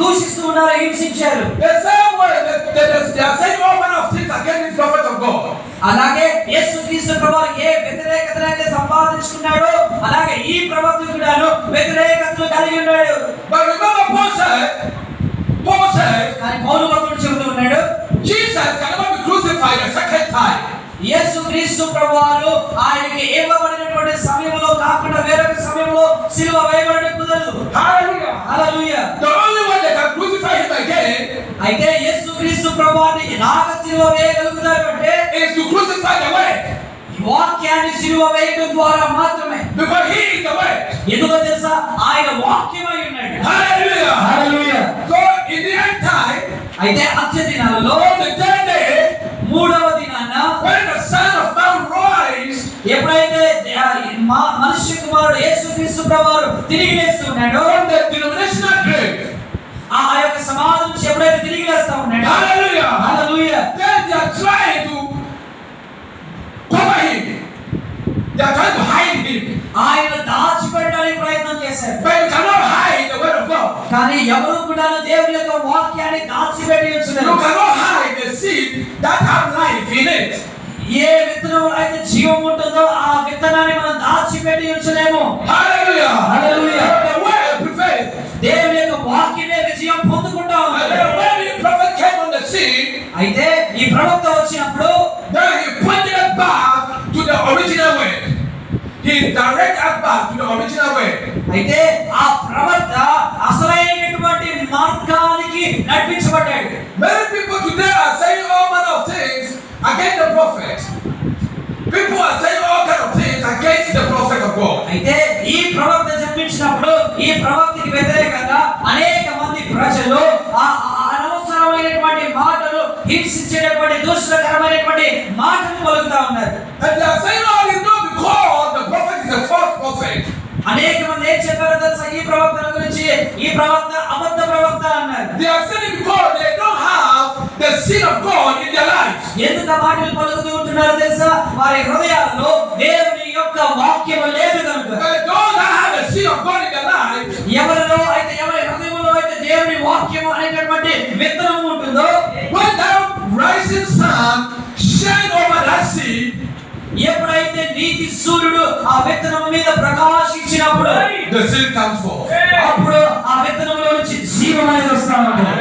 దూషిస్తూ ఉన్నారు, హింసించారు. The same way they are saying all manner of things against this prophet of God. అలాగే యేసుక్రీస్తు ప్రభువు ఏ వ్యతిరేకతను అయితే సంపాదించుకున్నాడో అలాగే ఈ ప్రవక్త కూడాను వ్యతిరేకతను కలిగి ఉన్నాడు. But remember Paul said, కానీ పౌలు భక్తుడు చెబుతూ ఉన్నాడు, Jesus cannot be crucified a second time. యేసుక్రీస్తు ప్రభువు ఆయనకి ఇవ్వబడినటువంటి సమయంలో కాకుండా వేరొక సమయంలో సిలువ వేయబడడం కుదరదు. Hallelujah. Hallelujah. The only one that can crucify him again అయితే యేసుక్రీస్తు ప్రభువుని ఎలాగ సిలువ వేయగలుగుతారు అంటే is to crucify the way. వాక్యాన్ని సిలువ వేయడం ద్వారా మాత్రమే. Because he is the way. ఎందుకో తెలుసా, ఆయన వాక్యమై ఉన్నాడు. Hallelujah. Hallelujah. So in the end time, అయితే అంత్య దినాలలో on the third day, మూడవ దినాన when the Son of Man rise, ఎప్పుడైతే మనుష్య కుమారుడు యేసుక్రీస్తు ప్రభువు తిరిగి లేస్తున్నాడో from the denominational grave, ఆ యొక్క సమాధి నుంచి ఎప్పుడైతే తిరిగి లేస్తా ఉన్నాడో, hallelujah, hallelujah, then they are trying to cover him. They are trying to hide him. ఆయన దాచిపెట్టడానికి ప్రయత్నం చేశారు. But you cannot hide the word of God. కానీ ఎవరు కూడా దేవుని యొక్క వాక్యాన్ని దాచిపెట్టి You ఉంచలేరు. cannot hide the seed that have life in it. ఏ విత్తనం అయితే జీవం ఉంటుందో ఆ విత్తనాన్ని మనం దాచిపెట్టి ఉంచలేము. Hallelujah. Hallelujah. The word prevails. దేవుని యొక్క వాక్యమే విజయం పొందుకుంటా And ఉంది. then when the prophet came on the scene, అయితే ఈ ప్రవక్త వచ్చినప్పుడు then he pointed us back to the original way. He directed us back to the original way. అయితే ఆ ప్రవక్త అసలైనటువంటి మార్గానికి నడిపించబడ్డాడు. Many people today are saying all manner of things against the prophet. People are saying all kind of things against the prophet of God. అయితే ఈ ప్రవక్త జన్మించినప్పుడు ఈ ప్రవక్తకి వ్యతిరేకంగా అనేక మంది ప్రజలు అనవసరమైనటువంటి మాటలు, హింసించేటటువంటి దూషణకరమైనటువంటి మాటలు పలుకుతా ఉన్నారు. And they are saying all this not because the prophet is a false prophet. అనేక మంది ఏం చెప్పారో తెలుసా, ఈ ప్రవక్త గురించి ఈ ప్రవక్త అబద్ధ ప్రవక్త అన్నారు. They are saying it because they don't have the seed of God in their lives. ఎందుకు ఆ మాటలు పలుకుతూ ఉంటున్నారో తెలుసా, వారి హృదయాల్లో దేవుని యొక్క వాక్యము లేదు కనుక. And those that have the seed of God in their lives, ఎవరిలో అయితే ఎవరి హృదయంలో అయితే దేవుని వాక్యము అనేటటువంటి విత్తనం ఉంటుందో, when that rising sun shine over that seed, ఎప్పుడైతే నీతి సూర్యుడు ఆ విత్తనం మీద ప్రకాశించినప్పుడు the seed comes forth. అప్పుడు ఆ విత్తనంలో నుంచి జీవం అనేది వస్తా ఉంటుంది.